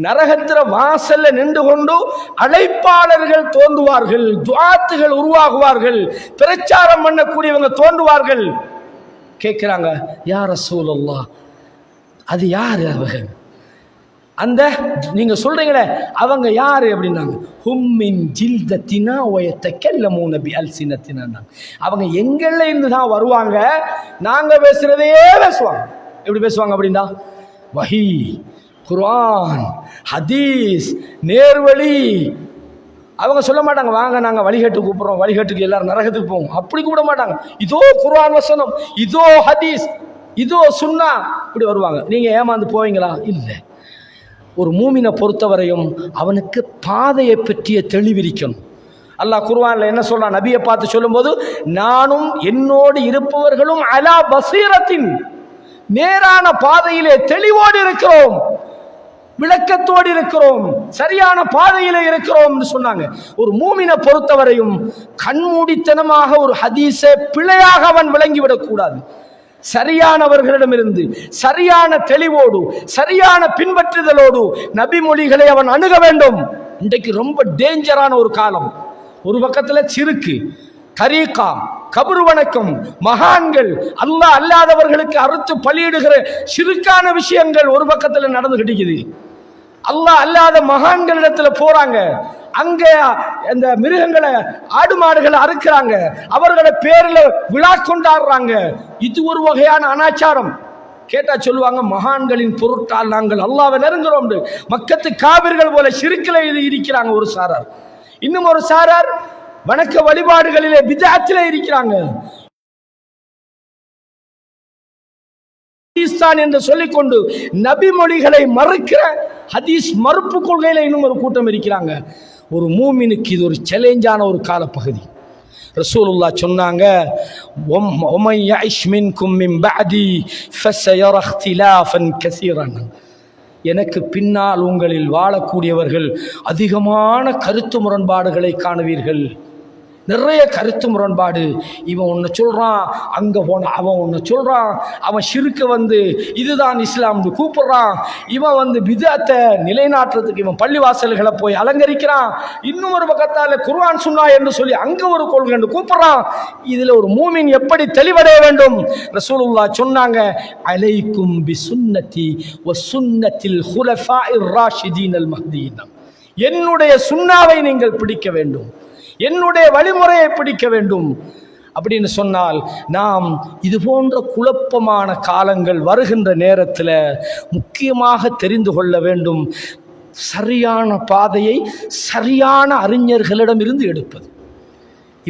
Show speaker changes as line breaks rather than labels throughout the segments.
நரகத்திர வாசல்ல நின்று கொண்டு அழைப்பாளர்கள் தோன்றுவார்கள், துஆத்துகள் உருவாகுவார்கள், பிரச்சாரம் பண்ணக்கூடியவங்க தோன்றுவார்கள். கேட்கிறாங்க, யா ரசூலல்லாஹ், அது யாரு அவங்க? அந்த நீங்க சொல்றீங்களே அவங்க யாரு அப்படின்னாங்க. ஹும்மின் ஜில்தத்தினா வயத்தக்கல்லமூன பிஅல்சினத்தினா, அவங்க எங்கள்ல இருந்து தான் வருவாங்க, நாங்க பேசுறதையே பேசுவாங்க. எப்படி பேசுவாங்க அப்படின்னா, வஹி, குர்ஆன், ஹதீஸ், நேர்வழி. அவங்க சொல்ல மாட்டாங்க, வாங்க நாங்க வழிகட்டு கூப்பிடுறோம், வழிகட்டுக்கு எல்லாரும் நரகத்துக்கு போவோம், அப்படி கூப்பிட மாட்டாங்க. இதோ குர்ஆன் வசனம், இதோ ஹதீஸ், இதோ சுன்னா, இப்படி வருவாங்க. நீங்க ஏமாந்து போவீங்களா? இல்லை. ஒரு மூமினை பொறுத்தவரையும் அவனுக்கு பாதையை பற்றிய தெளிவிரிக்கணும். அல்லாஹ் குர்ஆன்ல என்ன சொல்றான், நபியை பார்த்து சொல்லும்போது, நானும் என்னோடு இருப்பவர்களும் அலா பசீரத்தின், நேரான பாதையிலே தெளிவோடு இருக்கிறோம், விளக்கத்தோடு இருக்கிறோம், சரியான பாதையிலே இருக்கிறோம் சொன்னாங்க. ஒரு மூமினை பொறுத்தவரையும் கண்மூடித்தனமாக ஒரு ஹதீஸை பிழையாக அவன் விளங்கிவிடக் கூடாது. சரியானவர்களிடமிருந்து சரியான தெளிவோடு சரியான பின்பற்றுதலோடு நபி மொழிகளை அவன் அணுக வேண்டும். இன்றைக்கு ரொம்ப டேஞ்சரான ஒரு காலம். ஒரு பக்கத்தில் சிறுக்கு, தரீகா, கபர் வணக்கம், மகான்கள், அல்லாஹ் அல்லாதவர்களுக்கு அறுத்து பலியிடுகிற சிறுக்கான விஷயங்கள் ஒரு பக்கத்தில் நடந்து கிடைக்குது. அல்லாஹ் அல்லாத மகான்களிடத்துல போறாங்க, அங்க அந்த மிருகங்களை, ஆடு மாடுகளை அறுக்கிறாங்க, அவர்களை பேர்ல விழா கொண்டாடுறாங்க. இது ஒரு வகையான அனாச்சாரம். கேட்டா சொல்லுவாங்க, மகான்களின் பொருட்டால் நாங்கள் அல்லாஹ்வை நெருங்குறோம். மக்கத்து காவிர்கள் போல சிறுக்கில இருக்கிறாங்க ஒரு சாரார். இன்னும் ஒரு சாரார் வணக்க வழிபாடுகளிலே பித்அத்திலே இருக்கிறாங்க. என்று சொல்லிக்கொண்டு நபி மொழிகளை மறுக்கிற ஹதீஸ் மறுப்பு கொள்கையில இன்னும் ஒரு கூட்டம் இருக்கிறாங்க. ஒரு மூமினுக்கு இது ஒரு சேலஞ்சான ஒரு காலப்பகுதி. ரசூலுல்லாஹ் சொன்னாங்க, وَمَنْ يَعِشْ مِنْكُمْ مِنْ بَعْدِي فَسَيَرَى اخْتِلَافًا كَثِيرًا. எனக்கு பின்னால் உங்களில் வாழக்கூடியவர்கள் அதிகமான கருத்து முரண்பாடுகளை காணுவீர்கள். நிறைய கருத்து முரண்பாடு. இவன் ஒன்று சொல்கிறான், அங்கே போன அவன் ஒன்று சொல்கிறான், அவன் ஷிர்க்க வந்து இதுதான் இஸ்லாம் கூப்பிட்றான், இவன் வந்து பித்அத்தை நிலைநாட்டுறதுக்கு இவன் பள்ளிவாசல்களை போய் அலங்கரிக்கிறான், இன்னும் ஒரு பக்கத்தால் குர்ஆன் சுன்னா என்று சொல்லி அங்கே ஒரு கொள்கை கூப்பிட்றான். இதில் ஒரு மூமின் எப்படி தெளிவடைய வேண்டும்? ரசூலுல்லாஹ் சொன்னாங்க, அலைக்கும் பி சுன்னதி வ சுன்னத்தில் ஹுலஃபாஇர் ராஷிதீனல் மஹ்தியின். என்னுடைய சுன்னாவை நீங்கள் பிடிக்க வேண்டும், என்னுடைய வழிமுறையை பிடிக்க வேண்டும். அப்படின்னு சொன்னால் நாம் இது போன்ற குழப்பமான காலங்கள் வருகின்ற நேரத்தில் முக்கியமாக தெரிந்து கொள்ள வேண்டும், சரியான பாதையை சரியான அறிஞர்களிடம் இருந்து எடுப்பது.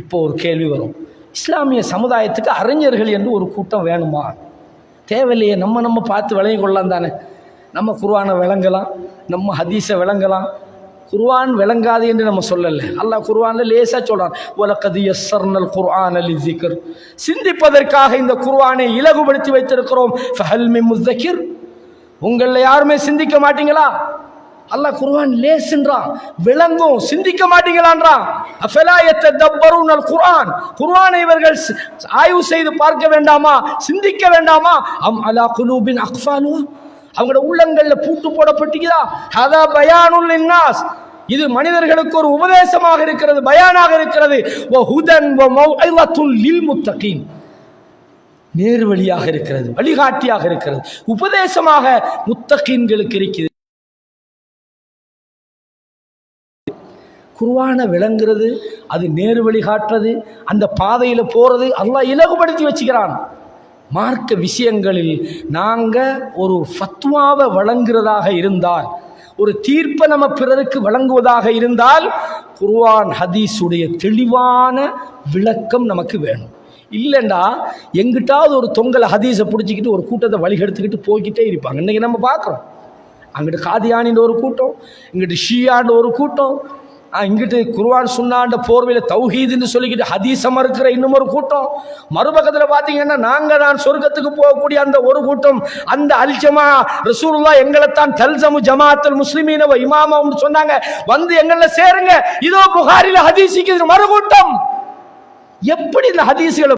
இப்போ ஒரு கேள்வி வரும், இஸ்லாமிய சமுதாயத்துக்கு அறிஞர்கள் என்று ஒரு கூட்டம் வேணுமா? தேவையில்லையே. நம்ம பார்த்து விளங்கி கொள்ளலாம் தானே. நம்ம குர்ஆனை விளங்கலாம், நம்ம ஹதீஸை விளங்கலாம். குர்ஆன் விளங்காது என்று நம்ம சொல்லலை. அல்லாஹ் குர்ஆன்ல லேசா சொல்றான், வலகத் யஸ்ஸர்னல் குர்ஆன லிஸ்ஸிக்ர், சிந்திப்பதற்காக இந்த குர்ஆனை இலகுபடுத்தி வைத்திருக்கிறோம். ஃபஹல் மின் முஸ்ஸக்கிர், உங்கள யாருமே சிந்திக்க மாட்டீங்களா? அல்லாஹ் குர்ஆன் லேசுன்றான், விளங்கும், சிந்திக்க மாட்டீங்களான்றான். அஃபலா யத்ததப்பருனல் குர்ஆன், குர்ஆனை இவர்கள் ஆய்வு செய்து பார்க்க வேண்டாமா, சிந்திக்க வேண்டாமா? அம் அலா குலூபின் அக்ஃபாலுஹா, அவங்களோட உள்ளங்கள்ல பூட்டு போடப்பட்டிருக்கிறா? ஹதா பயானுல் லின்னாஸ், இது மனிதர்களுக்கு ஒரு உபதேசமாக இருக்கிறது, பயானாக இருக்கிறது. வ ஹுதன் வ மௌஇலத்துல் லில் முத்தகீன், நேர்வழியாக இருக்கிறது, வழிகாட்டியாக இருக்கிறது, உபதேசமாக முத்தகீன்களுக்கு இருக்கிறது. குர்ஆனை விளங்குறது, அது நேர்வழி காட்டுறது, அந்த பாதையில போறது அல்லாஹ் இலகுபடுத்தி வச்சுக்கிறான். மார்க்க விஷயங்களில் நாங்கள் ஒரு ஃபத்வாவை வழங்குறதாக இருந்தால், ஒரு தீர்ப்பை நம்ம பிறருக்கு வழங்குவதாக இருந்தால், குர்ஆன் ஹதீஸுடைய தெளிவான விளக்கம் நமக்கு வேணும். இல்லைண்டா எங்கிட்டாவது ஒரு தொங்கலை ஹதீஸை பிடிச்சிக்கிட்டு ஒரு கூட்டத்தை வழிகெடுத்துக்கிட்டு போய்கிட்டே இருப்பாங்க. இன்றைக்கி நம்ம பார்க்குறோம், அங்கிட்டு காதியானின்ற ஒரு கூட்டம், இங்கிட்டு ஷியான்ற ஒரு கூட்டம், இங்கிட்டு குர்ஆன் சுன்னாண்ட போர்வையில் தௌஹீதுன்னு சொல்லிக்கிட்டு ஹதீஸை மறுக்கிற இன்னும் ஒரு கூட்டம். மறுபக்கத்தில் பார்த்தீங்கன்னா நாங்கள் தான் சொர்க்கத்துக்கு போகக்கூடிய அந்த ஒரு கூட்டம், அந்த அல் ஜமா ரசூலுல்லாஹ் எங்களைத்தான் தல்சமு ஜமாஅத்துல் முஸ்லிமீன வ இமாமம்னு சொன்னாங்க, வந்து எங்களை சேருங்க, இதோ புகாரில ஹதீஸுக்கு மறு கூட்டம். எப்படி இந்த ஹதீஸ்களை